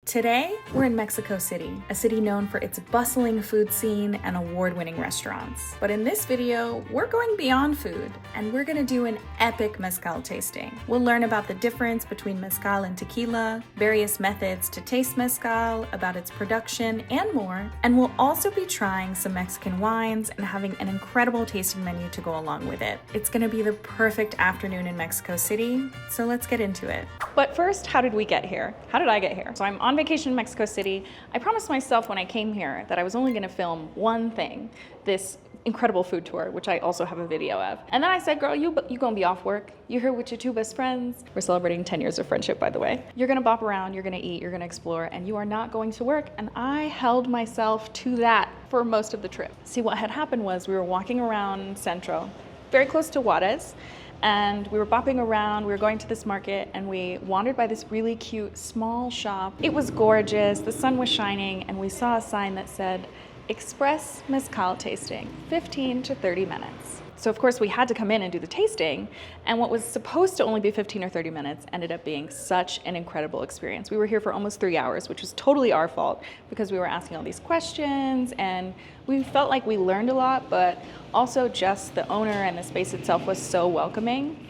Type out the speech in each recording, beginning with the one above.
Today, we're in Mexico City, a city known for its bustling food scene and award-winning restaurants. But in this video, we're going beyond food, and we're gonna do an epic mezcal tasting. We'll learn about the difference between mezcal and tequila, various methods to taste mezcal, about its production, and more. And we'll also be trying some Mexican wines and having an incredible tasting menu to go along with it. It's gonna be the perfect afternoon in Mexico City, so let's get into it. But first, how did we get here? How did I get here? So I'm on vacation in Mexico City. I promised myself when I came here that I was only gonna film one thing, this incredible food tour, which I also have a video of. And then I said, girl, you gonna be off work. You're here with your two best friends. We're celebrating 10 years of friendship, by the way. You're gonna bop around, you're gonna eat, you're gonna explore, and you are not going to work. And I held myself to that for most of the trip. See, what had happened was we were walking around Centro, very close to Juarez, and we were bopping around, we were going to this market, and we wandered by this really cute small shop. It was gorgeous, the sun was shining, and we saw a sign that said, Express Mezcal Tasting, 15 to 30 minutes. So of course we had to come in and do the tasting, and what was supposed to only be 15 or 30 minutes ended up being such an incredible experience. We were here for almost 3 hours, which was totally our fault because we were asking all these questions and we felt like we learned a lot, but also just the owner and the space itself was so welcoming.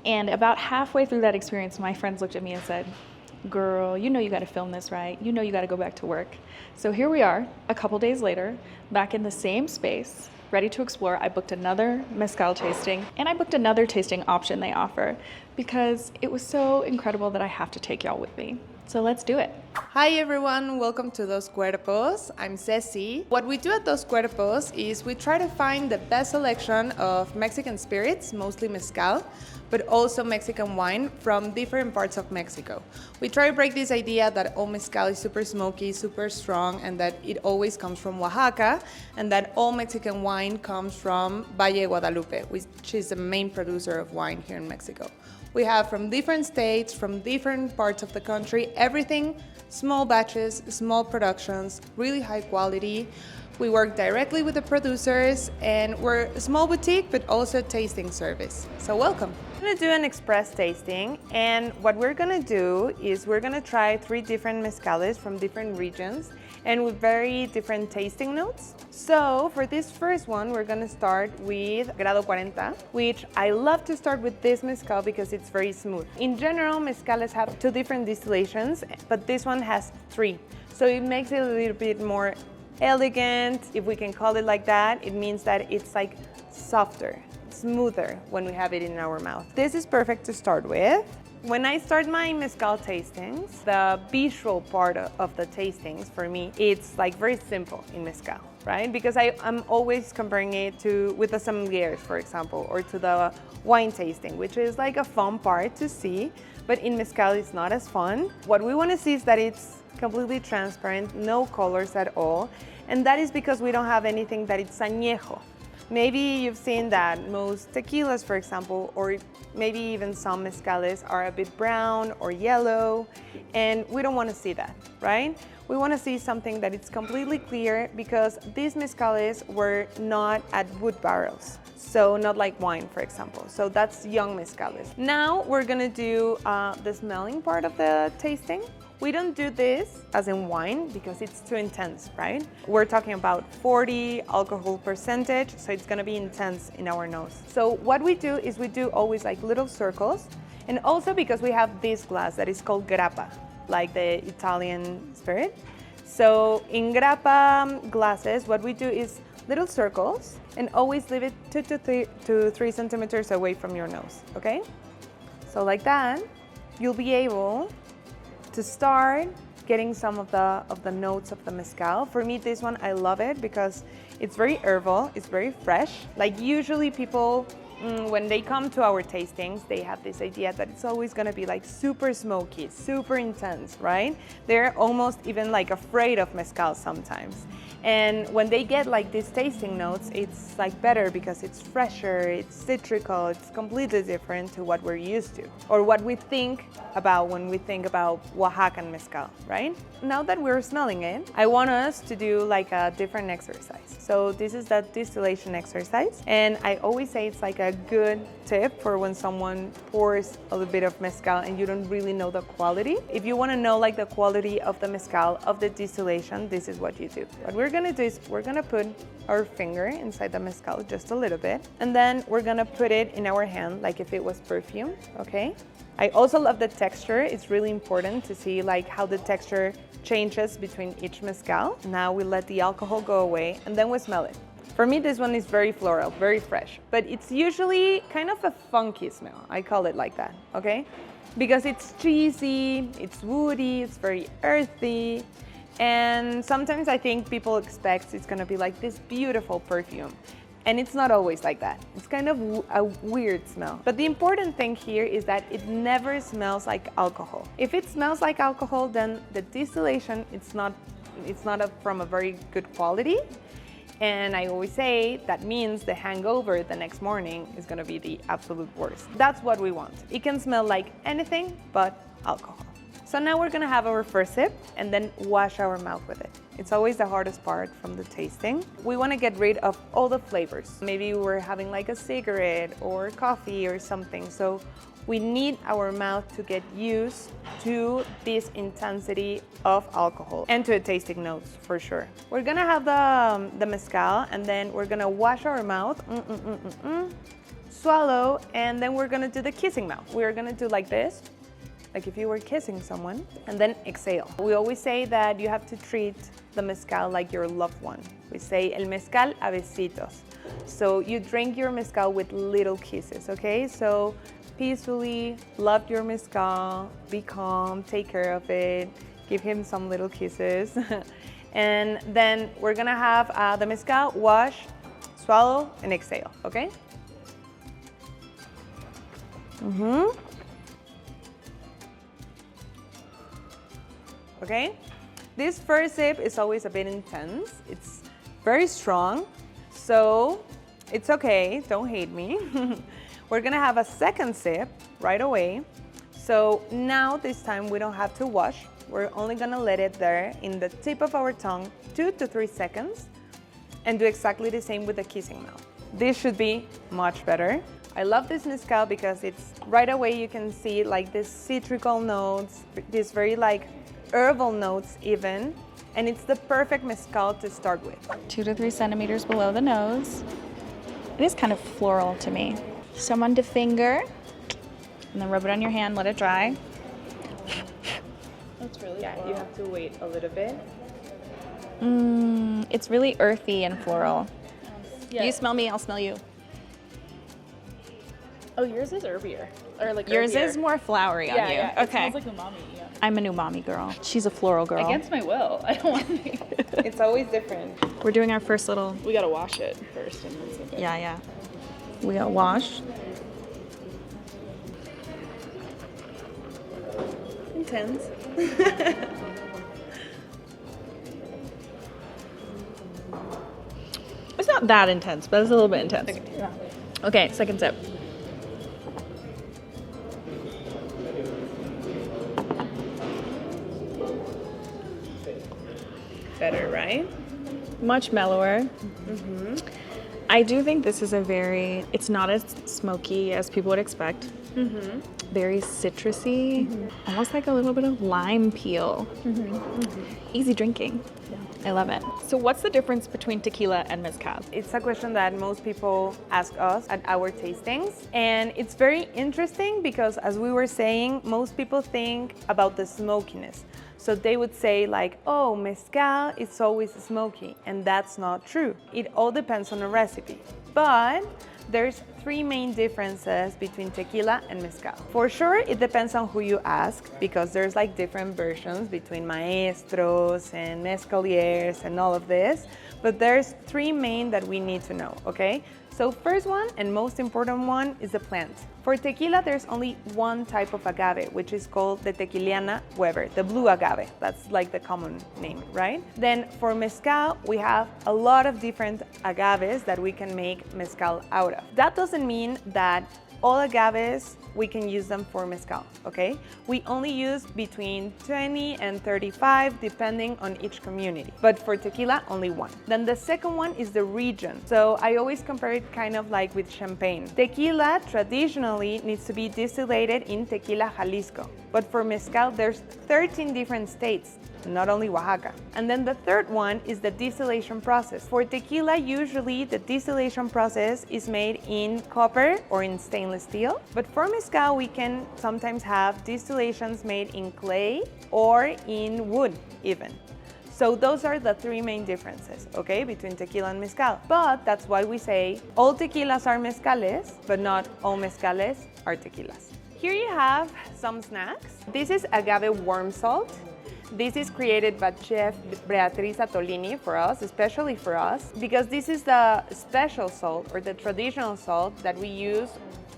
And about halfway through that experience, my friends looked at me and said, girl, you know you gotta film this, right? You know you gotta go back to work. So here we are, a couple days later, back in the same space, ready to explore. I booked another mezcal tasting, and I booked another tasting option they offer because it was so incredible that I have to take y'all with me. So let's do it. Hi everyone, welcome to Dos Cuerpos. I'm Ceci. What we do at Dos Cuerpos is we try to find the best selection of Mexican spirits, mostly mezcal, but also Mexican wine from different parts of Mexico. We try to break this idea that all mezcal is super smoky, super strong, and that it always comes from Oaxaca, and that all Mexican wine comes from Valle de Guadalupe, which is the main producer of wine here in Mexico. We have from different states, from different parts of the country, everything, small batches, small productions, really high quality. We work directly with the producers, and we're a small boutique, but also tasting service. So welcome. We're gonna do an express tasting, and what we're gonna do is we're gonna try 3 different mezcales from different regions and with very different tasting notes. So for this first one, we're gonna start with Grado 40, which I love to start with this mezcal because it's very smooth. In general, mezcales have 2 different distillations, but this one has 3. So it makes it a little bit more elegant, if we can call it like that. It means that it's like softer, smoother when we have it in our mouth. This is perfect to start with. When I start my mezcal tastings, the visual part of the tastings for me, it's like very simple in mezcal, right? Because I'm always comparing it with the sommeliers, for example, or to the wine tasting, which is like a fun part to see, but in mezcal it's not as fun. What we want to see is that it's completely transparent, no colors at all, and that is because we don't have anything that it's añejo. Maybe you've seen that most tequilas, for example, or maybe even some mezcales are a bit brown or yellow, and we don't want to see that, right? We want to see something that it's completely clear because these mezcales were not at wood barrels, so not like wine, for example. So that's young mezcales. Now we're gonna do the smelling part of the tasting. We don't do this as in wine because it's too intense, right? We're talking about 40 alcohol percentage, so it's gonna be intense in our nose. So what we do is we do always like little circles, and also because we have this glass that is called grappa, like the Italian spirit. So in grappa glasses, what we do is little circles and always leave it 2 to 3 centimeters away from your nose, okay? So like that, you'll be able to start getting some of the notes of the mezcal. For me, this one, I love it because it's very herbal, it's very fresh. Like usually people, when they come to our tastings, they have this idea that it's always gonna be like super smoky, super intense, right? They're almost even like afraid of mezcal sometimes. And when they get like these tasting notes, it's like better because it's fresher, it's citrical, it's completely different to what we're used to, or what we think about when we think about Oaxacan mezcal, right? Now that we're smelling it, I want us to do like a different exercise. So this is the distillation exercise, and I always say it's like a a good tip for when someone pours a little bit of mezcal and you don't really know the quality. If you want to know like the quality of the mezcal, of the distillation, this is what you do. What we're gonna do is we're gonna put our finger inside the mezcal just a little bit, and then we're gonna put it in our hand like if it was perfume, okay? I also love the texture. It's really important to see like how the texture changes between each mezcal. Now we let the alcohol go away and then we smell it. For me, this one is very floral, very fresh, but it's usually kind of a funky smell. I call it like that, okay? Because it's cheesy, it's woody, it's very earthy, and sometimes I think people expect it's gonna be like this beautiful perfume. And it's not always like that. It's kind of a weird smell. But the important thing here is that it never smells like alcohol. If it smells like alcohol, then the distillation, it's not from a very good quality. And I always say that means the hangover the next morning is gonna be the absolute worst. That's what we want. It can smell like anything but alcohol. So now we're gonna have our first sip and then wash our mouth with it. It's always the hardest part from the tasting. We wanna get rid of all the flavors. Maybe we're having like a cigarette or coffee or something. So we need our mouth to get used to this intensity of alcohol and to the tasting notes for sure. We're gonna have the mezcal and then we're gonna wash our mouth, swallow, and then we're gonna do the kissing mouth. We're gonna do like this, like if you were kissing someone, and then exhale. We always say that you have to treat the mezcal like your loved one. We say el mezcal a besitos. So you drink your mezcal with little kisses, okay? So peacefully love your mezcal, be calm, take care of it, give him some little kisses. And then we're gonna have the mezcal, wash, swallow, and exhale, okay? Okay? This first sip is always a bit intense. It's very strong, so it's okay, don't hate me. We're gonna have a second sip right away. So now this time we don't have to wash. We're only gonna let it there in the tip of our tongue 2 to 3 seconds and do exactly the same with the kissing mouth. This should be much better. I love this mezcal because it's right away you can see like this citrical notes, this very like herbal notes even, and it's the perfect mezcal to start with. 2 to 3 centimeters below the nose. It is kind of floral to me. Someone to finger, and then rub it on your hand, let it dry. That's really cool. You have to wait a little bit. It's really earthy and floral. Yeah. You smell me, I'll smell you. Oh, yours is herbier. Or like Yours herbier. is more flowery on you. Yeah, Okay. It smells like umami, yeah. I'm a umami girl. She's a floral girl. Against my will. I don't want to be. It's always different. We're doing our first little... We gotta wash it first and then sip it. Yeah. We got wash. Intense. It's not that intense, but it's a little bit intense. Yeah. Okay, second sip. Better, right? Much mellower. I do think this is it's not as smoky as people would expect. Very citrusy, almost like a little bit of lime peel. Easy drinking. I love it. So what's the difference between tequila and mezcal? It's a question that most people ask us at our tastings. And it's very interesting because as we were saying, most people think about the smokiness. So they would say like, oh, mezcal is always smoky, and that's not true. It all depends on the recipe. But there's 3 main differences between tequila and mezcal. For sure, it depends on who you ask, because there's like different versions between maestros and mezcaliers and all of this. But there's 3 main that we need to know, okay? So first one and most important one is the plant. For tequila, there's only one type of agave, which is called the Tequiliana Weber, the blue agave. That's like the common name, right? Then for mezcal, we have a lot of different agaves that we can make mezcal out of. That doesn't mean that all agaves, we can use them for mezcal, okay? We only use between 20 and 35 depending on each community, but for tequila, only one. Then the second one is the region. So I always compare it kind of like with champagne. Tequila traditionally needs to be distillated in Tequila, Jalisco, but for mezcal, there's 13 different states, not only Oaxaca. And then the third one is the distillation process. For tequila, usually the distillation process is made in copper or in stainless steel, but for mezcal, we can sometimes have distillations made in clay or in wood even. So those are the three main differences, okay, between tequila and mezcal. But that's why we say all tequilas are mezcales, but not all mezcales are tequilas. Here you have some snacks. This is agave worm salt. This is created by Chef Beatriz Attolini for us, especially for us, because this is the special salt or the traditional salt that we use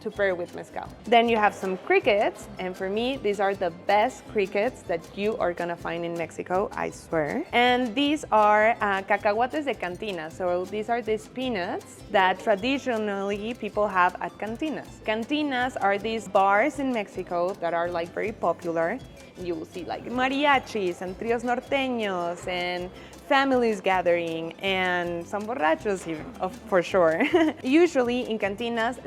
to pair with mezcal. Then you have some crickets, and for me, these are the best crickets that you are gonna find in Mexico, I swear. And these are cacahuates de cantina. So these are these peanuts that traditionally people have at cantinas. Cantinas are these bars in Mexico that are like very popular. You will see like mariachis and trios norteños and families gathering and some borrachos even, for sure. Usually in cantinas,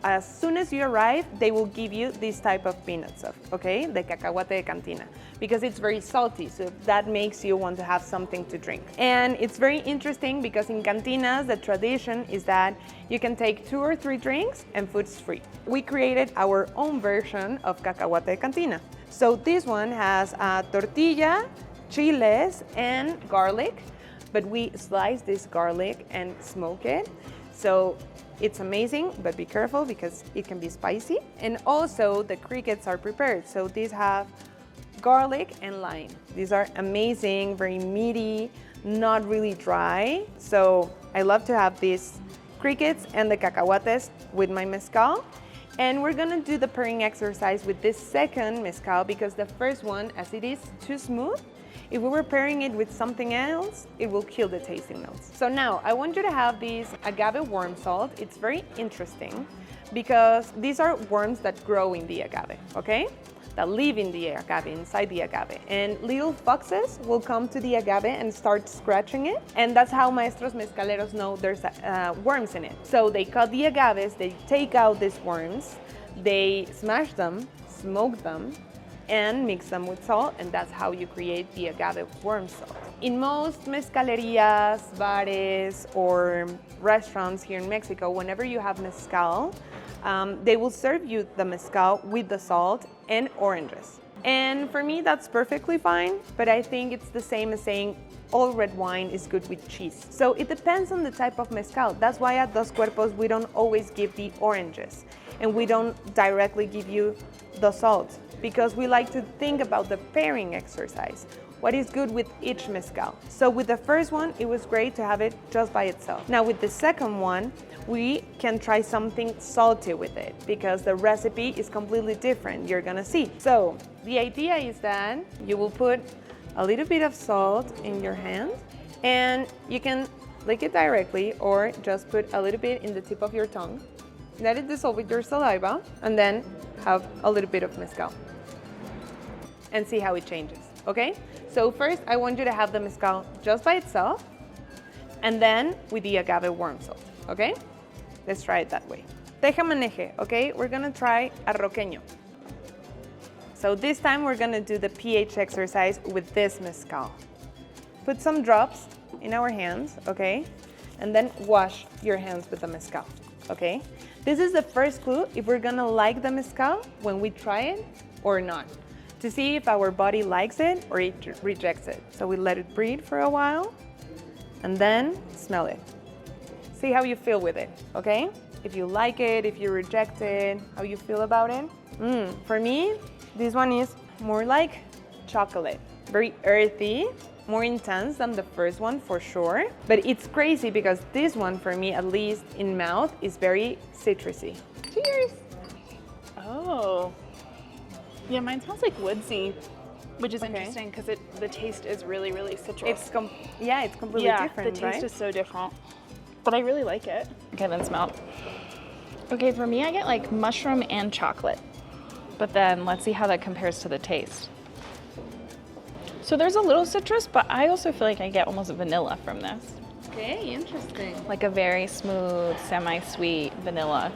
as soon as you arrive, they will give you this type of peanuts, okay? The cacahuate de cantina, because it's very salty, so that makes you want to have something to drink. And it's very interesting because in cantinas, the tradition is that you can take 2 or 3 drinks and food's free. We created our own version of cacahuate de cantina. So this one has tortilla, chiles, and garlic, but we slice this garlic and smoke it. So it's amazing, but be careful because it can be spicy. And also the crickets are prepared. So these have garlic and lime. These are amazing, very meaty, not really dry. So I love to have these crickets and the cacahuates with my mezcal. And we're gonna do the pairing exercise with this second mezcal because the first one, as it is too smooth, if we were pairing it with something else, it will kill the tasting notes. So now I want you to have this agave worm salt. It's very interesting because these are worms that grow in the agave, okay? That live in the agave, inside the agave. And little foxes will come to the agave and start scratching it. And that's how maestros mezcaleros know there's worms in it. So they cut the agaves, they take out these worms, they smash them, smoke them, and mix them with salt, and that's how you create the agave worm salt. In most mezcalerias, bares, or restaurants here in Mexico, whenever you have mezcal, they will serve you the mezcal with the salt and oranges. And for me, that's perfectly fine, but I think it's the same as saying all red wine is good with cheese. So it depends on the type of mezcal. That's why at Dos Cuerpos, we don't always give the oranges, and we don't directly give you the salt, because we like to think about the pairing exercise. What is good with each mezcal? So with the first one, it was great to have it just by itself. Now with the second one, we can try something salty with it because the recipe is completely different, you're gonna see. So the idea is that you will put a little bit of salt in your hand and you can lick it directly or just put a little bit in the tip of your tongue. Let it dissolve with your saliva and then have a little bit of mezcal and see how it changes, okay? So first, I want you to have the mezcal just by itself and then with the agave worm salt, okay? Let's try it that way. Teja maneje, okay? We're gonna try arroqueño. So this time we're gonna do the pH exercise with this mezcal. Put some drops in our hands, okay? And then wash your hands with the mezcal, okay? This is the first clue if we're gonna like the mezcal when we try it or not, to see if our body likes it or it rejects it. So we let it breathe for a while and then smell it. See how you feel with it, okay? If you like it, if you reject it, how you feel about it. For me, this one is more like chocolate, very earthy, more intense than the first one for sure. But it's crazy because this one, for me, at least in mouth, is very citrusy. Cheers! Oh. Yeah, mine smells like woodsy, which is interesting because the taste is really, really citrus. It's completely different, the taste is so different. But I really like it. Okay, then smell. Okay, for me, I get like mushroom and chocolate. But then let's see how that compares to the taste. So there's a little citrus, but I also feel like I get almost vanilla from this. Okay, interesting. Like a very smooth, semi-sweet vanilla.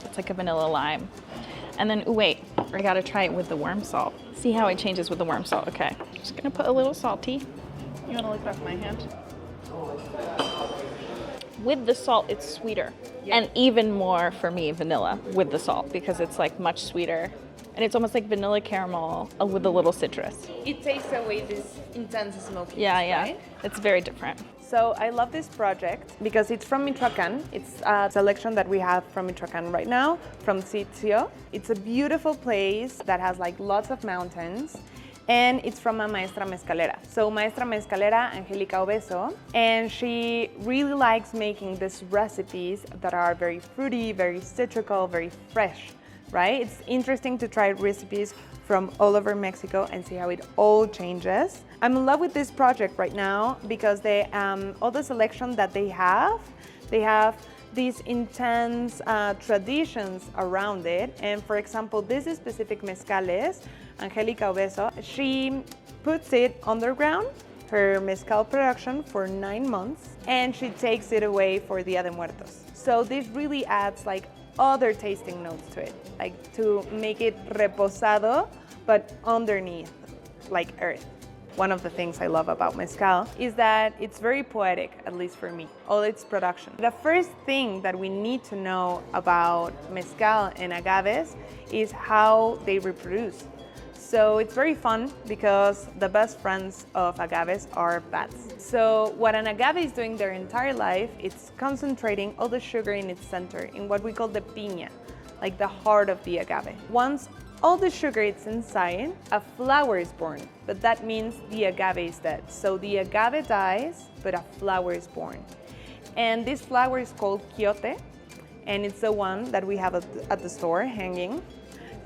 It's like a vanilla lime. And then, ooh, wait, I gotta try it with the worm salt. See how it changes with the worm salt. Okay, just gonna put a little salty. You wanna lick it off my hand? With the salt, it's sweeter. Yeah. And even more, for me, vanilla with the salt, because it's like much sweeter. And it's almost like vanilla caramel with a little citrus. It takes away this intense smokiness, Yeah. right? It's very different. So I love this project because it's from Michoacán. It's a selection that we have from Michoacán right now, from Sitio. It's a beautiful place that has like lots of mountains. And it's from a maestra mezcalera. So maestra mezcalera, Angélica Obeso, and she really likes making these recipes that are very fruity, very citrical, very fresh, right? It's interesting to try recipes from all over Mexico and see how it all changes. I'm in love with this project right now because they, all the selection that they have these intense traditions around it. And for example, this is specific mezcales, Angélica Obeso, she puts it underground, her mezcal production, for 9 months, and she takes it away for Dia de Muertos. So this really adds like other tasting notes to it, like to make it reposado, but underneath, like earth. One of the things I love about mezcal is that it's very poetic, at least for me, all its production. The first thing that we need to know about mezcal and agaves is how they reproduce. So it's very fun because the best friends of agaves are bats. So what an agave is doing their entire life, it's concentrating all the sugar in its center, in what we call the piña, like the heart of the agave. Once all the sugar is inside, a flower is born, but that means the agave is dead. So the agave dies, but a flower is born. And this flower is called quiote, and it's the one that we have at the store hanging.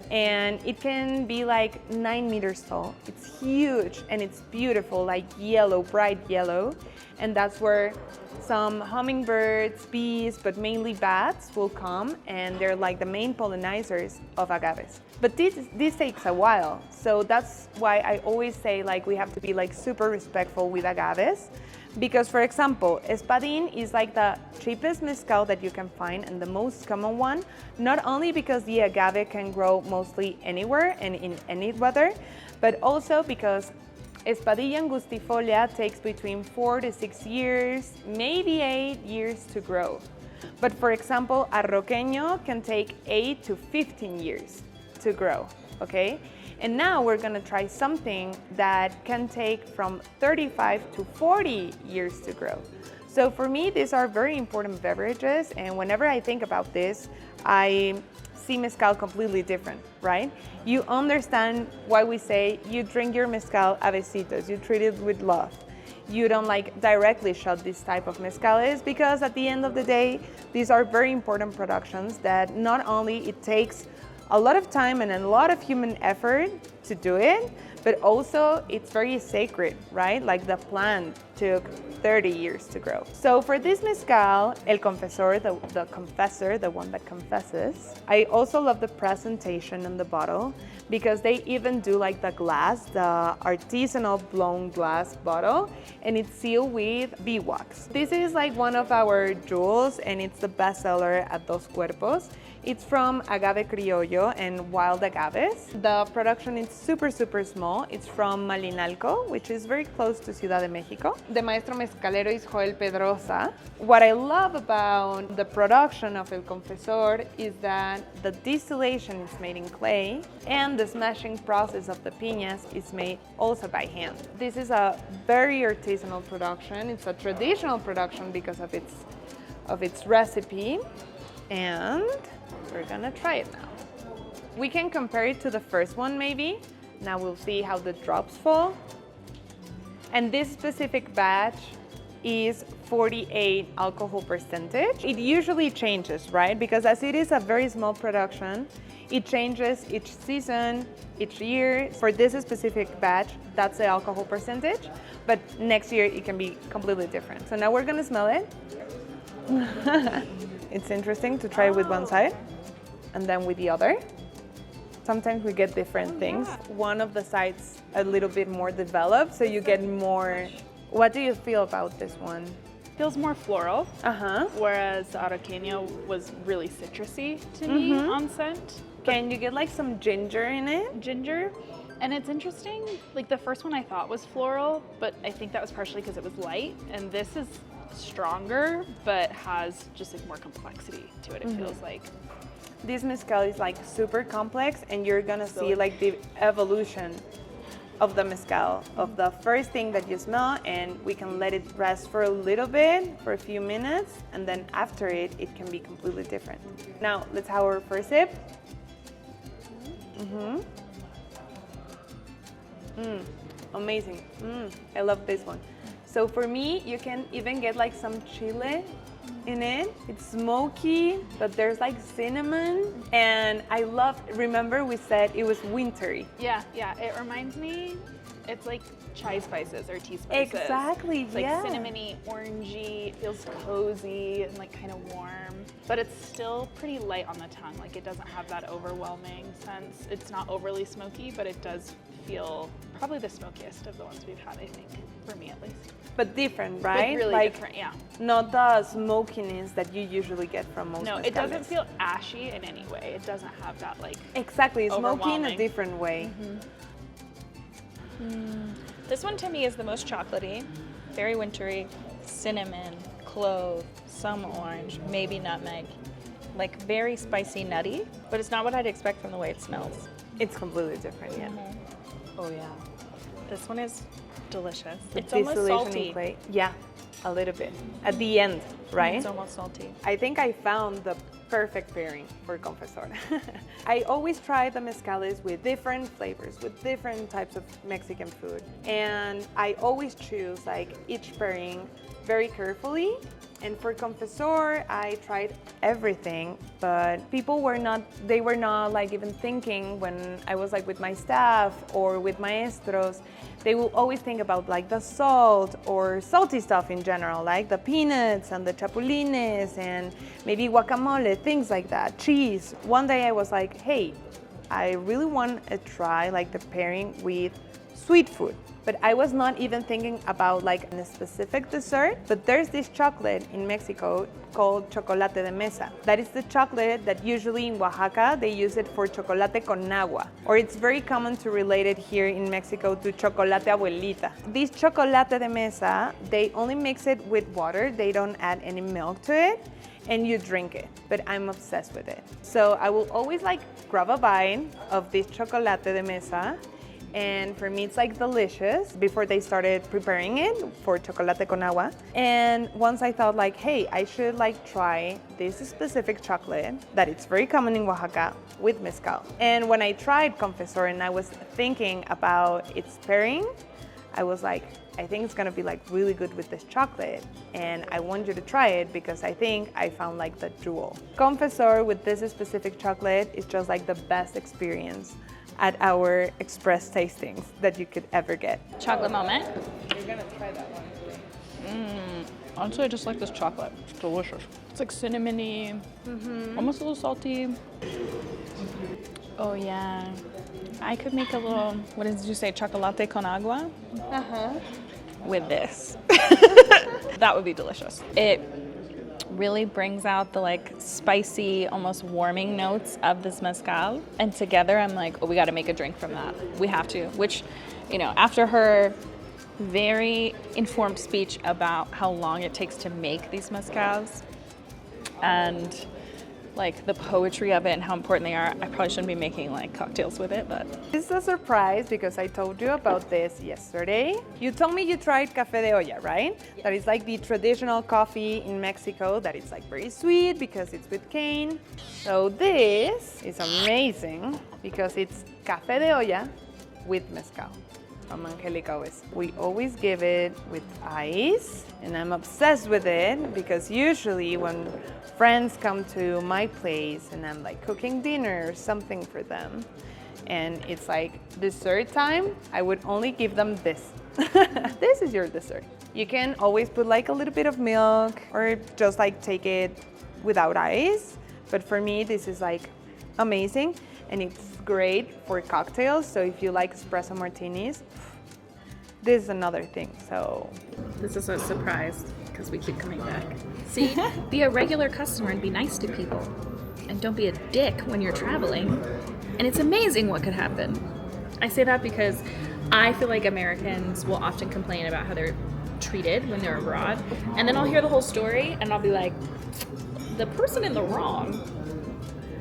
And it can be like 9 meters tall. It's huge and it's beautiful, like yellow, bright yellow. And that's where some hummingbirds, bees, but mainly bats will come, and they're like the main pollinizers of agaves. But this takes a while. So that's why I always say like we have to be like super respectful with agaves. Because for example, espadín is like the cheapest mezcal that you can find and the most common one, not only because the agave can grow mostly anywhere and in any weather, but also because Espadilla angustifolia takes between 4 to 6 years, maybe 8 years to grow. But for example, arroqueño can take 8 to 15 years to grow, okay? And now we're gonna try something that can take from 35 to 40 years to grow. So for me, these are very important beverages, and whenever I think about this, I see mezcal completely different, right? You understand why we say you drink your mezcal a besitos, you treat it with love. You don't like directly shot this type of mezcales because at the end of the day, these are very important productions that not only it takes a lot of time and a lot of human effort to do it, but also it's very sacred, right? Like the plant took 30 years to grow. So for this mezcal, El Confesor, the confessor, the one that confesses, I also love the presentation in the bottle because they even do like the glass, the artisanal blown glass bottle, and it's sealed with beeswax. This is like one of our jewels and it's the bestseller at Dos Cuerpos. It's from agave criollo and wild agaves. The production is super, super small. It's from Malinalco, which is very close to Ciudad de Mexico. The maestro mezcalero is Joel Pedrosa. What I love about the production of El Confesor is that the distillation is made in clay and the smashing process of the piñas is made also by hand. This is a very artisanal production. It's a traditional production because of its recipe, and we're gonna try it now. We can compare it to the first one maybe. Now we'll see how the drops fall. And this specific batch is 48 alcohol percentage. It usually changes, right? Because as it is a very small production, it changes each season, each year. For this specific batch, that's the alcohol percentage, but next year it can be completely different. So now we're gonna smell it. It's interesting to try with one side and then with the other. Sometimes we get different things. One of the sides a little bit more developed, so you get more. What do you feel about this one? Feels more floral, whereas the Araqueño was really citrusy to me on scent. Can you get like some ginger in it? Ginger. And it's interesting, like the first one I thought was floral, but I think that was partially because it was light, and this is stronger, but has just like more complexity to it, it feels like. This mezcal is like super complex, and you're gonna see like the evolution of the mezcal, of the first thing that you smell, and we can let it rest for a little bit, for a few minutes, and then after it can be completely different. Now, let's have our first sip. Amazing. I love this one. So for me, you can even get like some chile in it. It's smoky, but there's like cinnamon, and I love, remember we said it was wintry. Yeah, it reminds me, it's like chai spices or tea spices. Exactly, it's like cinnamony, orangey, it feels cozy and like kind of warm, but it's still pretty light on the tongue. Like it doesn't have that overwhelming sense. It's not overly smoky, but it does feel probably the smokiest of the ones we've had, I think, for me at least. But different, right? But really like, different, yeah. Not the smokiness that you usually get from most No, mezcales. it doesn't feel ashy in any way. It doesn't have that like exactly, smoky in a different way. This one to me is the most chocolatey, very wintry, cinnamon, clove, some orange, maybe nutmeg. Like very spicy, nutty, but it's not what I'd expect from the way it smells. It's completely different, yeah. Oh yeah. This one is delicious. The It's almost distillation salty. in play. Yeah, a little bit. At the end, right? It's almost salty. I think I found the perfect pairing for Confesor. I always try the mezcales with different flavors, with different types of Mexican food. And I always choose like each pairing very carefully. And for Confesor, I tried everything, but people were not like even thinking when I was like with my staff or with maestros, they will always think about like the salt or salty stuff in general, like the peanuts and the chapulines and maybe guacamole, things like that, cheese. One day I was like, hey, I really want to try like the pairing with sweet food. But I was not even thinking about like a specific dessert, but there's this chocolate in Mexico called chocolate de mesa. That is the chocolate that usually in Oaxaca, they use it for chocolate con agua, or it's very common to relate it here in Mexico to chocolate abuelita. This chocolate de mesa, they only mix it with water, they don't add any milk to it, and you drink it, but I'm obsessed with it. So I will always like grab a bite of this chocolate de mesa, and for me it's like delicious before they started preparing it for chocolate con agua. And once I thought like, hey, I should like try this specific chocolate that it's very common in Oaxaca with mezcal. And when I tried Confesor and I was thinking about its pairing, I was like, I think it's gonna be like really good with this chocolate, and I want you to try it because I think I found like the jewel. Confesor with this specific chocolate is just like the best experience at our express tastings that you could ever get. Chocolate moment. You're gonna try that one today. Honestly, I just like this chocolate. It's delicious. It's like cinnamony, almost a little salty. Oh yeah. I could make a little, what did you say, chocolate con agua? With this. That would be delicious. It really brings out the like spicy, almost warming notes of this mezcal. And together I'm like, oh, we gotta make a drink from that. We have to, which, you know, after her very informed speech about how long it takes to make these mezcals and like the poetry of it and how important they are, I probably shouldn't be making like cocktails with it, but. This is a surprise because I told you about this yesterday. You told me you tried café de olla, right? Yes. That is like the traditional coffee in Mexico that is like very sweet because it's with cane. So this is amazing because it's café de olla with mezcal from Angelica West. We always give it with ice, and I'm obsessed with it because usually when friends come to my place and I'm like cooking dinner or something for them, and it's like dessert time, I would only give them this This is your dessert. You can always put like a little bit of milk or just like take it without ice. But for me, this is like amazing and it's great for cocktails. So if you like espresso martinis, this is another thing. So This is a surprise because we keep coming back. See, be a regular customer and be nice to people. And don't be a dick when you're traveling. And it's amazing what could happen. I say that because I feel like Americans will often complain about how they're treated when they're abroad. And then I'll hear the whole story and I'll be like, the person in the wrong,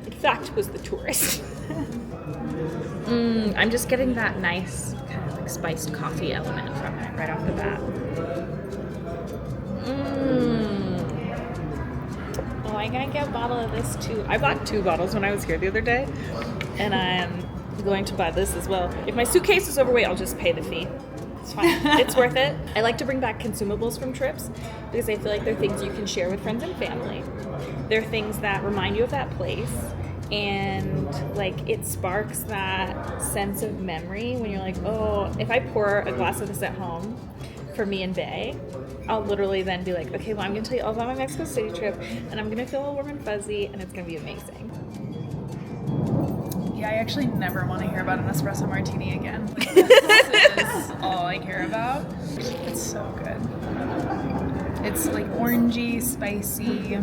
in fact, was the tourist. I'm just getting that nice kind of like spiced coffee element from it right off the bat. Oh, I gotta get a bottle of this too. I bought 2 bottles when I was here the other day, and I'm going to buy this as well. If my suitcase is overweight, I'll just pay the fee. It's fine. It's worth it. I like to bring back consumables from trips because I feel like they're things you can share with friends and family. They're things that remind you of that place, and like it sparks that sense of memory when you're like, oh, if I pour a glass of this at home for me and Bae, I'll literally then be like, okay, well, I'm gonna tell you all about my Mexico City trip, and I'm gonna feel all warm and fuzzy, and it's gonna be amazing. Yeah, I actually never want to hear about an espresso martini again. Like, this is all I care about. It's so good. It's like orangey, spicy,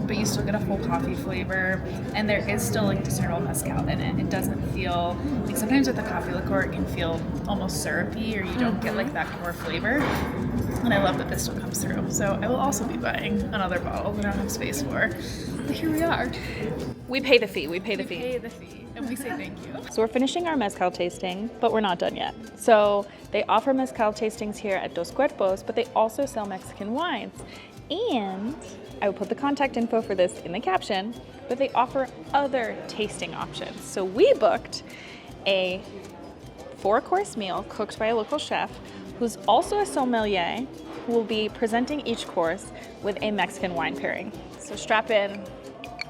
but you still get a full coffee flavor, and there is still like discernible mezcal in it. It doesn't feel like sometimes with the coffee liqueur it can feel almost syrupy, or you don't get like that core flavor. And I love that this still comes through. So I will also be buying another bottle that I don't have space for. But here we are. We pay the fee. We pay the fee. We pay the fee, and we say thank you. So we're finishing our mezcal tasting, but we're not done yet. So they offer mezcal tastings here at Dos Cuerpos, but they also sell Mexican wines. And I will put the contact info for this in the caption, but they offer other tasting options. So we booked a 4-course meal cooked by a local chef who's also a sommelier, who will be presenting each course with a Mexican wine pairing. So strap in,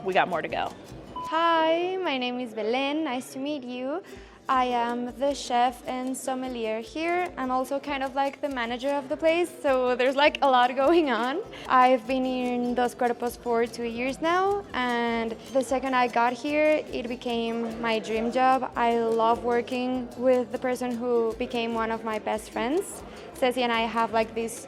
we got more to go. Hi, my name is Belen. Nice to meet you. I am the chef and sommelier here. I'm also kind of like the manager of the place, so there's like a lot going on. I've been in Dos Cuerpos for 2 years now, and the second I got here, it became my dream job. I love working with the person who became one of my best friends. Ceci and I have like this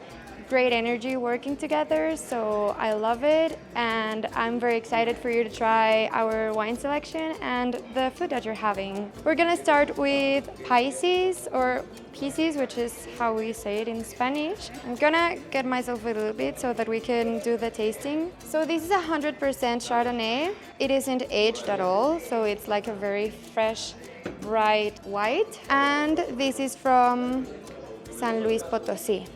great energy working together, so I love it, and I'm very excited for you to try our wine selection and the food that you're having. We're gonna start with Pisces or Pisces, which is how we say it in Spanish. I'm gonna get myself a little bit so that we can do the tasting. So this is 100% Chardonnay. It isn't aged at all, so it's like a very fresh, bright white. And this is from San Luis Potosí,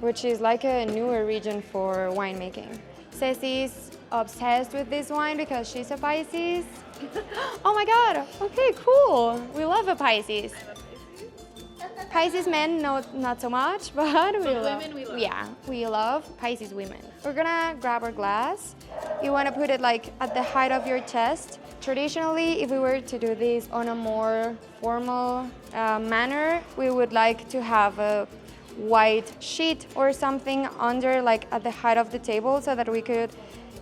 which is like a newer region for winemaking. Ceci's obsessed with this wine because she's a Pisces. Oh my God, okay, cool. We love a Pisces. Pisces men, no, not so much, but we love. Women we love. Yeah, we love Pisces women. We're gonna grab our glass. You wanna put it like at the height of your chest. Traditionally, if we were to do this on a more formal manner, we would like to have a white sheet or something under, like at the height of the table, so that we could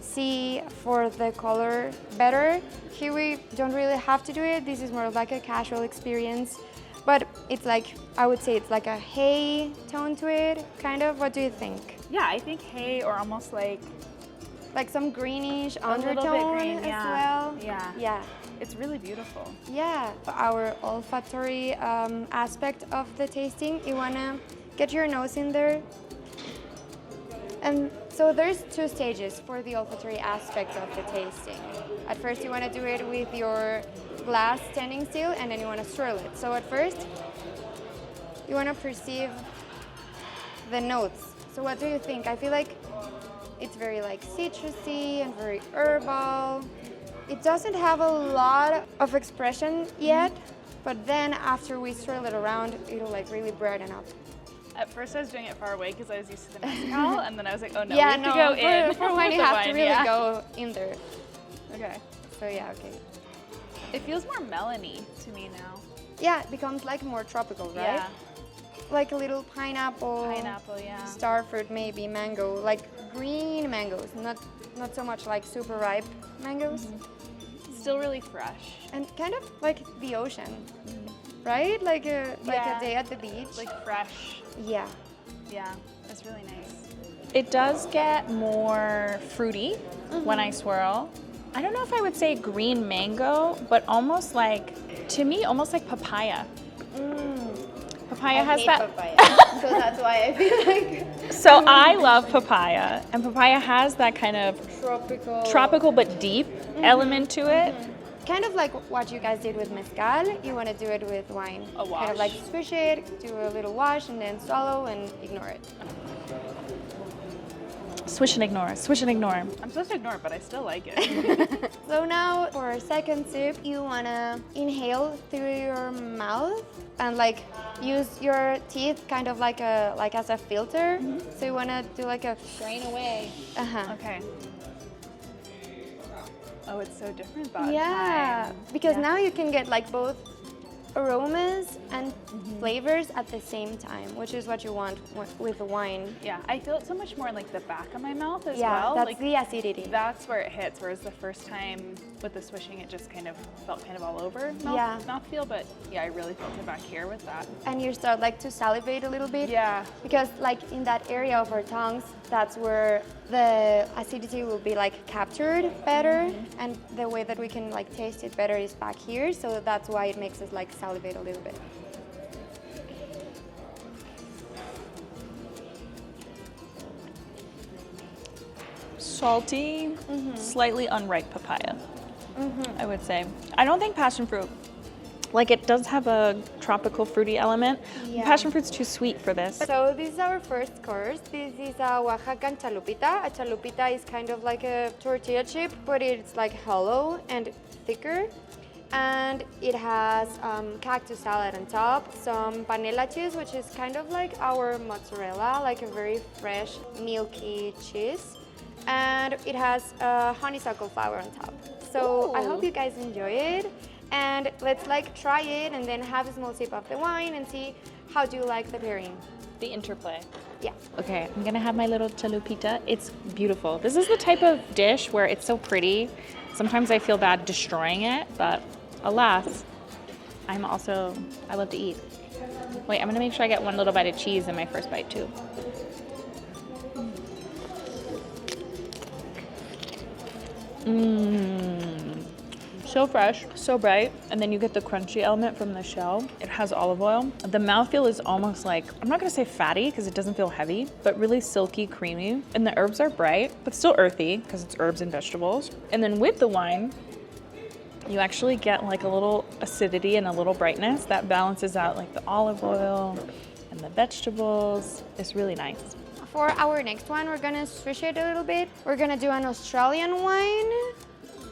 see for the color better. Here we don't really have to do it. This is more like a casual experience, but it's like, I would say it's like a hay tone to it, kind of. What do you think? Yeah, I think hay, or almost like some greenish a little bit undertone green, as yeah. well. Yeah. Yeah. It's really beautiful. Yeah. Our olfactory aspect of the tasting, you wanna get your nose in there. And so there's 2 stages for the olfactory aspect of the tasting. At first you want to do it with your glass standing still, and then you want to swirl it. So at first you want to perceive the notes. So what do you think? I feel like it's very like citrusy and very herbal. It doesn't have a lot of expression yet, but then after we swirl it around, it'll like really brighten up. At first I was doing it far away because I was used to the mezcal, and then I was like, oh no, Yeah, we have to go in. For wine, with you the have wine, to really yeah. go in there. Okay. So yeah, okay. It feels more melony to me now. Yeah, it becomes like more tropical, right? Yeah. like a little pineapple. Pineapple, yeah. Star fruit, maybe mango, like green mangoes, not so much like super ripe mangoes. Still really fresh. And kind of like the ocean, right? Like a day at the beach. Like fresh. Yeah. Yeah, it's really nice. It does get more fruity when I swirl. I don't know if I would say green mango, but almost like, to me, almost like papaya. Papaya has that. Papaya, so that's why I feel like So I love papaya, and papaya has that kind of tropical but deep element to it. kind of like what you guys did with mezcal. You want to do it with wine. A wash. Kind of like swish it, do a little wash, and then swallow and ignore it. Swish and ignore, swish and ignore. I'm supposed to ignore it, but I still like it. So now for our second sip, you want to inhale through your mouth and like use your teeth kind of like as a filter. So you want to do like a Drain away. Okay. Oh, it's so different that yeah, time. because Yeah. now you can get like both aromas and flavors at the same time, which is what you want with the wine. Yeah, I feel it so much more in like the back of my mouth as Yeah, well. that's Like, the acidity. that's where it hits, whereas the first time with the swishing, it just kind of felt kind of all over mouthfeel, but yeah, I really felt it back here with that. And you start like to salivate a little bit. Yeah. Because like in that area of our tongues, that's where the acidity will be like captured better, and the way that we can like taste it better is back here, so that's why it makes us like salivate a little bit. Salty, slightly unripe papaya, I would say. I don't think passion fruit, like it does have a tropical fruity element. Yeah. Passion fruit's too sweet for this. So this is our first course. This is a Oaxacan chalupita. A chalupita is kind of like a tortilla chip, but it's like hollow and thicker. And it has cactus salad on top, some panela cheese, which is kind of like our mozzarella, like a very fresh, milky cheese. And it has honeysuckle flower on top. So I hope you guys enjoy it. And let's like try it and then have a small sip of the wine and see how do you like the pairing. The interplay. Yeah. Okay, I'm gonna have my little chalupita. It's beautiful. This is the type of dish where it's so pretty. Sometimes I feel bad destroying it, but alas, I love to eat. Wait, I'm gonna make sure I get one little bite of cheese in my first bite too. So fresh, so bright, and then you get the crunchy element from the shell. It has olive oil. The mouthfeel is almost like, I'm not gonna say fatty because it doesn't feel heavy, but really silky, creamy. And the herbs are bright, but still earthy because it's herbs and vegetables. And then with the wine, you actually get like a little acidity and a little brightness that balances out like the olive oil and the vegetables. It's really nice. For our next one, we're gonna switch it a little bit. We're gonna do an Australian wine,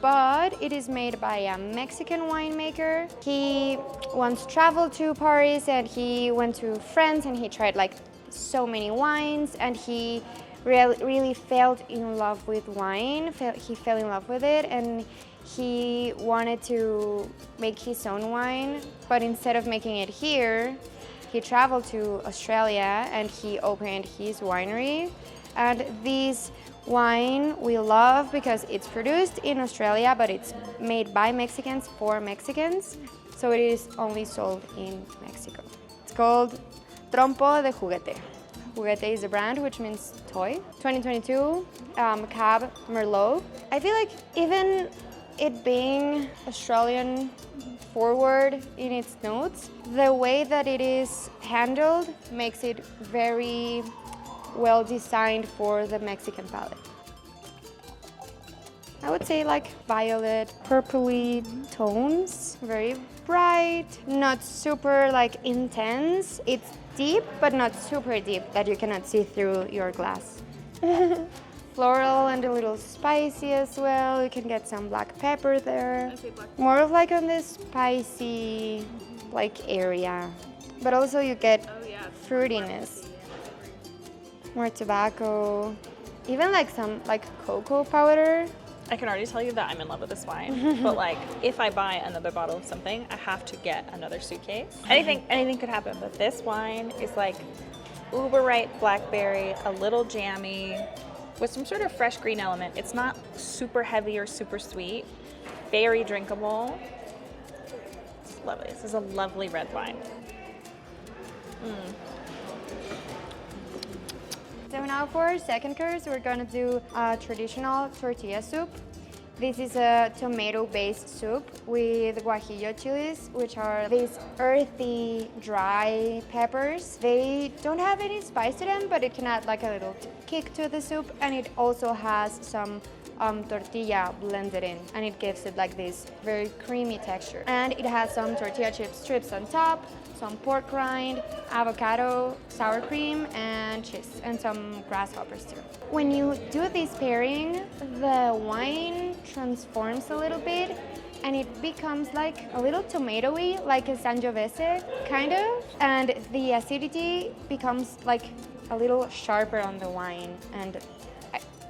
but it is made by a Mexican winemaker. He once traveled to Paris and he went to France and he tried like so many wines, and he really fell in love with wine. He fell in love with it, and he wanted to make his own wine, but instead of making it here, he traveled to Australia and he opened his winery. And this wine we love because it's produced in Australia, but it's made by Mexicans for Mexicans. So it is only sold in Mexico. It's called Trompo de Juguete. Juguete is a brand, which means toy. 2022 Cab Merlot. I feel like even it being Australian forward in its notes, the way that it is handled makes it very well designed for the Mexican palate. I would say like violet, purpley tones, very bright, not super like intense. It's deep, but not super deep that you cannot see through your glass. Floral and a little spicy as well. You can get some black pepper there. More of like on the spicy like area. But also you get fruitiness. More tobacco. Even like some like cocoa powder. I can already tell you that I'm in love with this wine, but like if I buy another bottle of something, I have to get another suitcase. Anything could happen, but this wine is like uber ripe blackberry, a little jammy, with some sort of fresh green element. It's not super heavy or super sweet, very drinkable. It's lovely. This is a lovely red wine. So now for our second course, we're gonna do a traditional tortilla soup. This is a tomato-based soup with guajillo chilies, which are these earthy, dry peppers. They don't have any spice to them, but it can add like a little kick to the soup, and it also has some tortilla blended in, and it gives it like this very creamy texture. And it has some tortilla chip strips on top, some pork rind, avocado, sour cream, and cheese, and some grasshoppers too. When you do this pairing, the wine transforms a little bit and it becomes like a little tomatoey, like a Sangiovese kind of, and the acidity becomes like a little sharper on the wine. And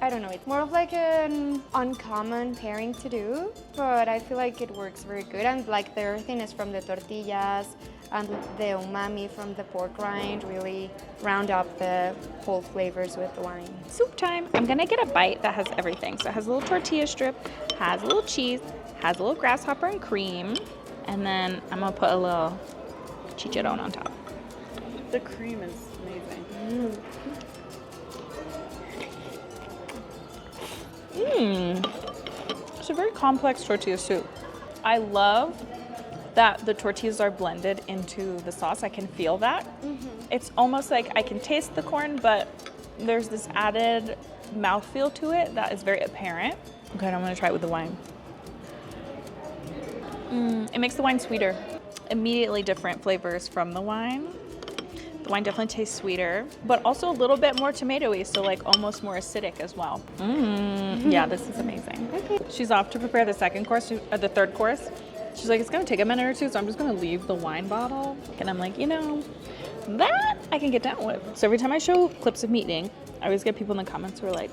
I don't know, it's more of like an uncommon pairing to do, but I feel like it works very good. And like the earthiness from the tortillas and the umami from the pork rind really round up the whole flavors with the wine. Soup time. I'm gonna get a bite that has everything. So it has a little tortilla strip, has a little cheese, has a little grasshopper and cream, and then I'm gonna put a little chicharron on top. The cream is amazing. It's a very complex tortilla soup. I love that the tortillas are blended into the sauce. I can feel that. It's almost like I can taste the corn, but there's this added mouthfeel to it that is very apparent. Okay, I'm gonna try it with the wine. It makes the wine sweeter. Immediately different flavors from the wine. The wine definitely tastes sweeter, but also a little bit more tomatoey, so like almost more acidic as well. Yeah, this is amazing. Okay. She's off to prepare the second course, the third course. She's like, it's gonna take a minute or two, so I'm just gonna leave the wine bottle. And I'm like, you know, that I can get down with. So every time I show clips of me eating, I always get people in the comments who are like,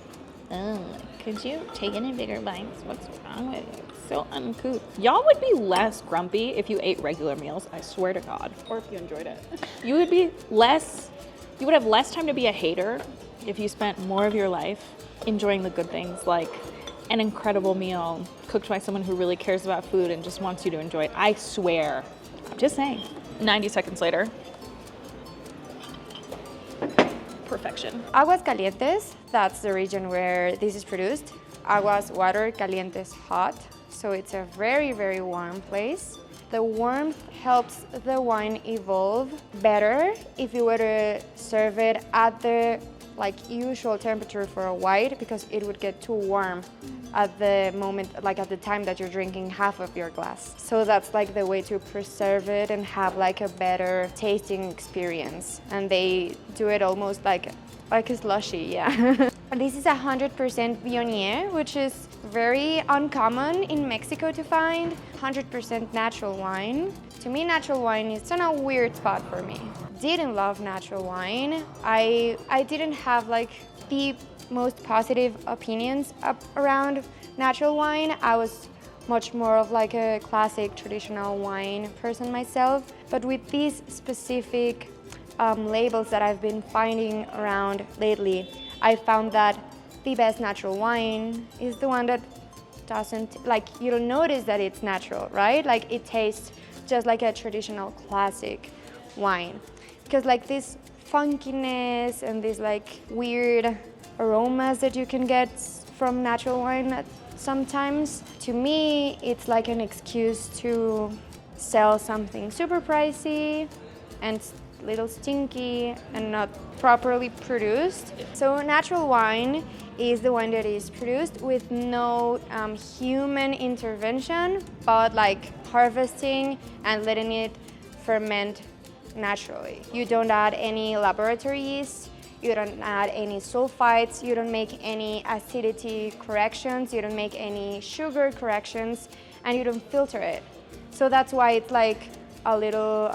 oh, could you take any bigger bites? What's wrong with you? It's so uncouth. Y'all would be less grumpy if you ate regular meals, I swear to God. Or if you enjoyed it. You would have less time to be a hater if you spent more of your life enjoying the good things, like an incredible meal cooked by someone who really cares about food and just wants you to enjoy it. I swear. I'm just saying. 90 seconds later. Perfection. Aguas Calientes, that's the region where this is produced. Aguas, water, calientes, hot. So it's a very, very warm place. The warmth helps the wine evolve better if you were to serve it at the usual temperature for a white, because it would get too warm at the moment, like at the time that you're drinking half of your glass. So that's like the way to preserve it and have like a better tasting experience. And they do it almost like a slushy, yeah. This is 100% Viognier, which is very uncommon in Mexico to find. 100% natural wine. To me, natural wine is on a weird spot for me. Didn't love natural wine. I didn't have like the most positive opinions around natural wine. I was much more of like a classic traditional wine person myself. But with these specific labels that I've been finding around lately, I found that the best natural wine is the one that doesn't, like, you don't notice that it's natural, right? Like it tastes just like a traditional classic wine. Because like this funkiness and these like weird aromas that you can get from natural wine sometimes, to me, it's like an excuse to sell something super pricey and little stinky and not properly produced. So natural wine is the one that is produced with no human intervention, but like harvesting and letting it ferment naturally. You don't add any laboratory yeast, you don't add any sulfites, you don't make any acidity corrections, you don't make any sugar corrections, and you don't filter it. So that's why it's like a little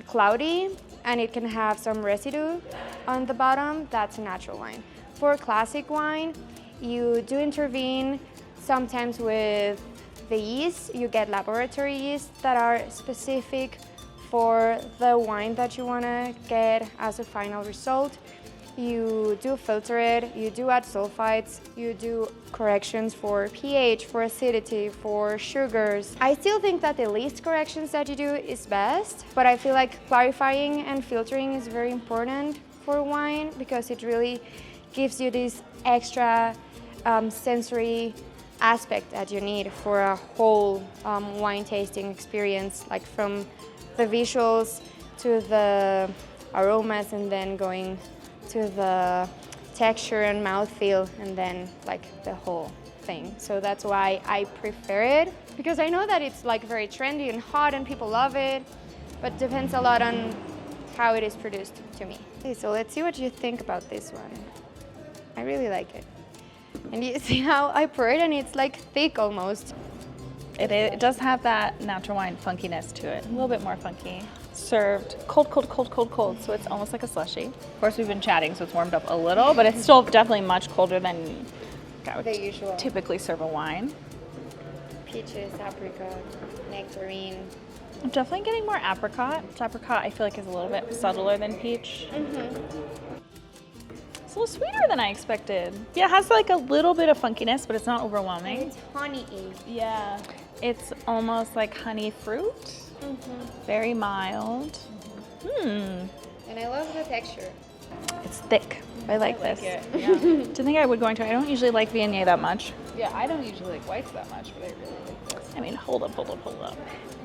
cloudy and it can have some residue on the bottom. That's a natural wine. For classic wine, you do intervene Sometimes with the yeast, you get laboratory yeast that are specific for the wine that you want to get as a final result. You do filter it, you do add sulfites, you do corrections for pH, for acidity, for sugars. I still think that the least corrections that you do is best, but I feel like clarifying and filtering is very important for wine because it really gives you this extra sensory aspect that you need for a whole wine tasting experience, like from the visuals to the aromas and then going to the texture and mouthfeel and then like the whole thing. So that's why I prefer it, because I know that it's like very trendy and hot and people love it, but depends a lot on how it is produced to me. Okay, so let's see what you think about this one. I really like it. And you see how I pour it and it's like thick almost. It does have that natural wine funkiness to it, a little bit more funky. Served cold, cold, cold, cold, cold, so it's almost like a slushie. Of course, we've been chatting, so it's warmed up a little, but it's still definitely much colder than I would the usual. typically serve a wine. Peaches, apricot, nectarine. I'm definitely getting more apricot. Apricot, I feel like, is a little bit subtler than peach. It's a little sweeter than I expected. Yeah, it has like a little bit of funkiness, but it's not overwhelming. It's honey-y. Yeah. It's almost like honey fruit. Very mild. And I love the texture. It's thick. I like this. Yeah. Do you think I would go into it? I don't usually like Viognier that much. Yeah, I don't usually like whites that much, but I really like this. I mean, hold up.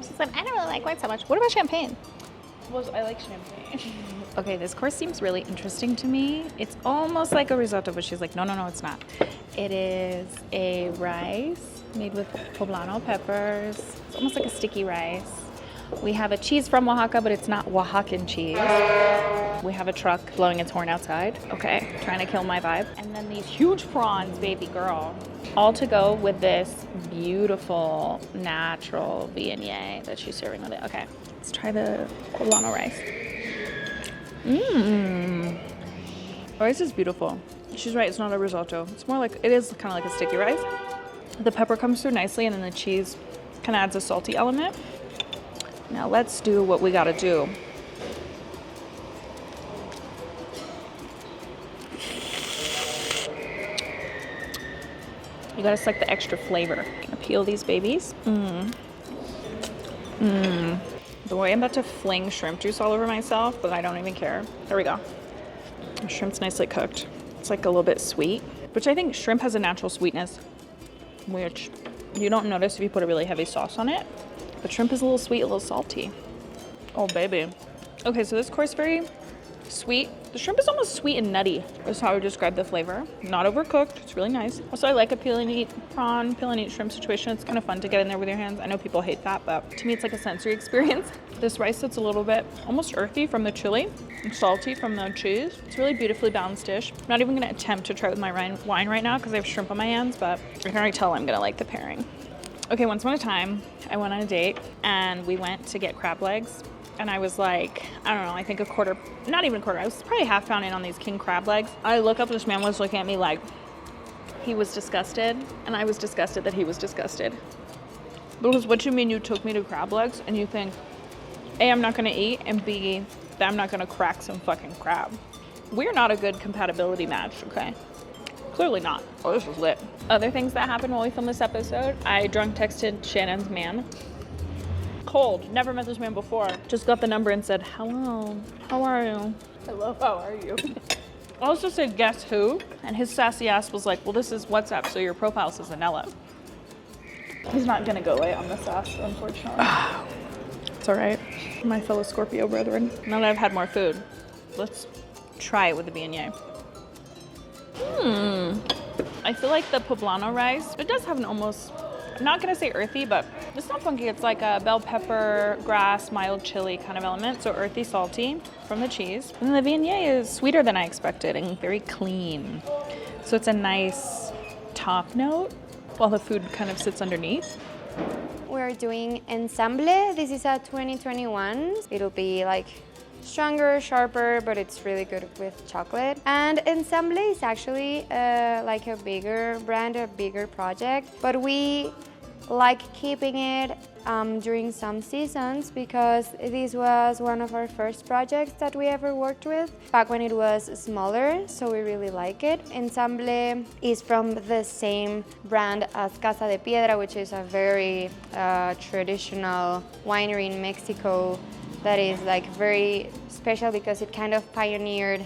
She said, I don't really like whites that much. What about champagne? Well, I like champagne. Okay, this course seems really interesting to me. It's almost like a risotto, but she's like, no, it's not. It is a rice made with poblano peppers. It's almost like a sticky rice. We have a cheese from Oaxaca, but it's not Oaxacan cheese. We have a truck blowing its horn outside. Okay, trying to kill my vibe. And then these huge prawns, baby girl. All to go with this beautiful natural Viognier that she's serving with it. Okay, let's try the poblano rice. Rice is beautiful. She's right, it's not a risotto. It's more like, it is kind of like a sticky rice. The pepper comes through nicely and then the cheese kind of adds a salty element. Now let's do what we gotta do. You gotta suck the extra flavor. Gonna peel these babies. The way I'm about to fling shrimp juice all over myself, but I don't even care. There we go. The shrimp's nicely cooked. It's like a little bit sweet, which I think shrimp has a natural sweetness, which you don't notice if you put a really heavy sauce on it. But shrimp is a little sweet, a little salty. Oh, baby. Okay, so this course very sweet. The shrimp is almost sweet and nutty, is how I would describe the flavor. Not overcooked, it's really nice. Also, I like a peel and eat prawn, peel and eat shrimp situation. It's kind of fun to get in there with your hands. I know people hate that, but to me, it's like a sensory experience. This rice that's a little bit almost earthy from the chili and salty from the cheese. It's a really beautifully balanced dish. I'm not even gonna attempt to try it with my wine right now because I have shrimp on my hands, but I can already tell I'm gonna like the pairing. Okay, once upon a time, I went on a date and we went to get crab legs. And I was like, I don't know, I think not even a quarter, I was probably half pound in on these king crab legs. I look up, this man was looking at me like he was disgusted, and I was disgusted that he was disgusted. Because what you mean you took me to crab legs and you think, A, I'm not gonna eat, and B, that I'm not gonna crack some fucking crab. We're not a good compatibility match, okay? Clearly not. Oh, this was lit. Other things that happened while we filmed this episode, I drunk texted Shannon's man. Cold, never met this man before. Just got the number and said, hello, how are you? I love how are you? I also said, guess who? And his sassy ass was like, well, this is WhatsApp, so your profile says Anella. He's not gonna go away on the sauce, unfortunately. It's all right. My fellow Scorpio brethren. Now that I've had more food, let's try it with the Viognier. I feel like the poblano rice, it does have an almost, I'm not gonna say earthy, but it's not funky. It's like a bell pepper, grass, mild chili kind of element. So earthy, salty from the cheese. And the Viognier is sweeter than I expected and very clean. So it's a nice top note while the food kind of sits underneath. We're doing Ensemble. This is a 2021. It'll be like stronger, sharper, but it's really good with chocolate. And Ensemble is actually like a bigger brand, a bigger project, but we like keeping it during some seasons because this was one of our first projects that we ever worked with back when it was smaller, so we really like it. Ensemble is from the same brand as Casa de Piedra, which is a very traditional winery in Mexico that is like very special because it kind of pioneered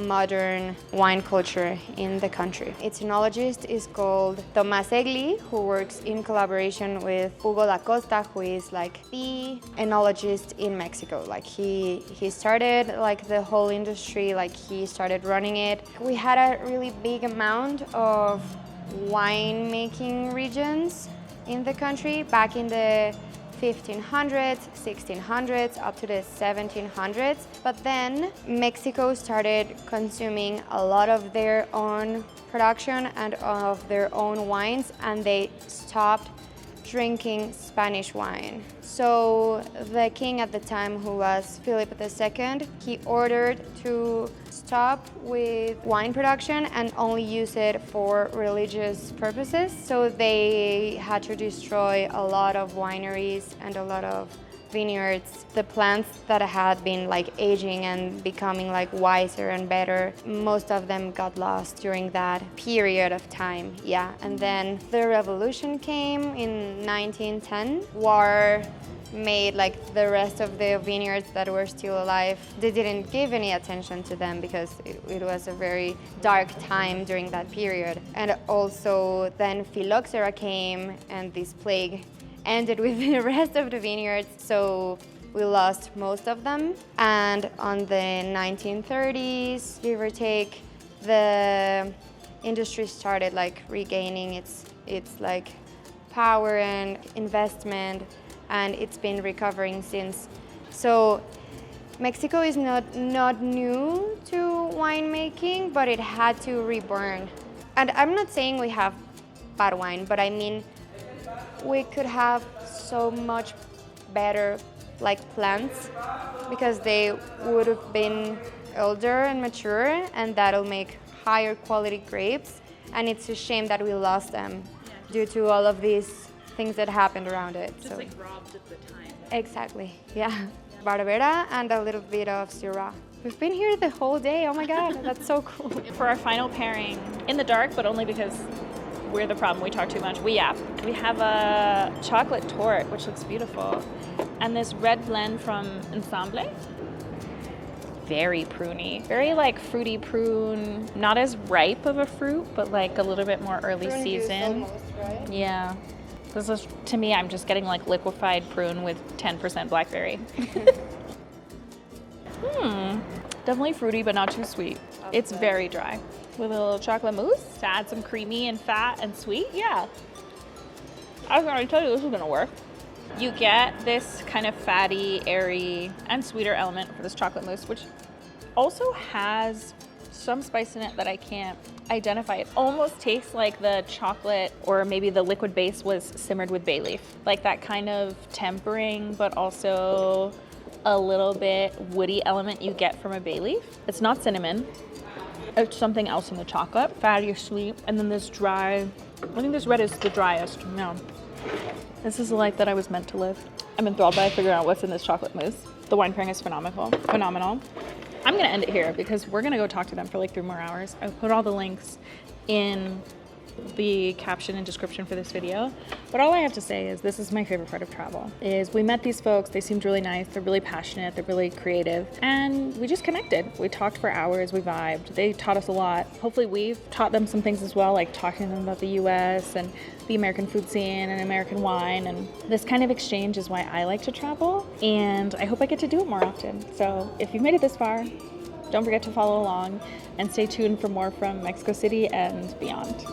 modern wine culture in the country. Its enologist is called Tomás Egli, who works in collaboration with Hugo da Costa, who is like the enologist in Mexico. Like he started like the whole industry, like he started running it. We had a really big amount of winemaking regions in the country back in the 1500s, 1600s, up to the 1700s. But then Mexico started consuming a lot of their own production and of their own wines, and they stopped drinking Spanish wine. So the king at the time, who was Philip II, he ordered to stop with wine production and only use it for religious purposes. So they had to destroy a lot of wineries and a lot of vineyards. The plants that had been like aging and becoming like wiser and better, most of them got lost during that period of time. Yeah, and then the revolution came in 1910. War made like the rest of the vineyards that were still alive, they didn't give any attention to them because it was a very dark time during that period. And also then phylloxera came, and this plague ended with the rest of the vineyards, so we lost most of them. And on the 1930s, give or take, the industry started like regaining its like power and investment, and it's been recovering since. So Mexico is not new to winemaking, but it had to reborn. And I'm not saying we have bad wine, but I mean we could have so much better like plants because they would have been older and mature, and that'll make higher quality grapes. And it's a shame that we lost them due to all of these things that happened around it. Just like robbed at the time. Exactly, yeah. Barbera and a little bit of Syrah. We've been here the whole day. Oh my God, that's so cool. For our final pairing, in the dark, but only because we're the problem, we talk too much, we yap. We have a chocolate torte, which looks beautiful, and this red blend from Ensemble. Very pruny, very like fruity prune, not as ripe of a fruit, but like a little bit more early Prune season. juice almost, right? Yeah. This is, to me, I'm just getting like liquefied prune with 10% blackberry. Definitely fruity, but not too sweet. It's very dry. With a little chocolate mousse to add some creamy and fat and sweet. Yeah. I was going to tell you this was going to work. You get this kind of fatty, airy, and sweeter element for this chocolate mousse, which also has some spice in it that I can't identify. It almost tastes like the chocolate, or maybe the liquid base was simmered with bay leaf. Like that kind of tempering, but also a little bit woody element you get from a bay leaf. It's not cinnamon. It's something else in the chocolate. Fatty, sweet, and then this dry. I think this red is the driest. No. This is the life that I was meant to live. I'm enthralled by figuring out what's in this chocolate mousse. The wine pairing is phenomenal. I'm gonna end it here because we're gonna go talk to them for like 3 more hours. I put all the links in the caption and description for this video. But all I have to say is this is my favorite part of travel, is we met these folks. They seemed really nice. They're really passionate. They're really creative. And we just connected. We talked for hours. We vibed. They taught us a lot. Hopefully we've taught them some things as well, like talking to them about the US and the American food scene and American wine. And this kind of exchange is why I like to travel. And I hope I get to do it more often. So if you've made it this far, don't forget to follow along and stay tuned for more from Mexico City and beyond.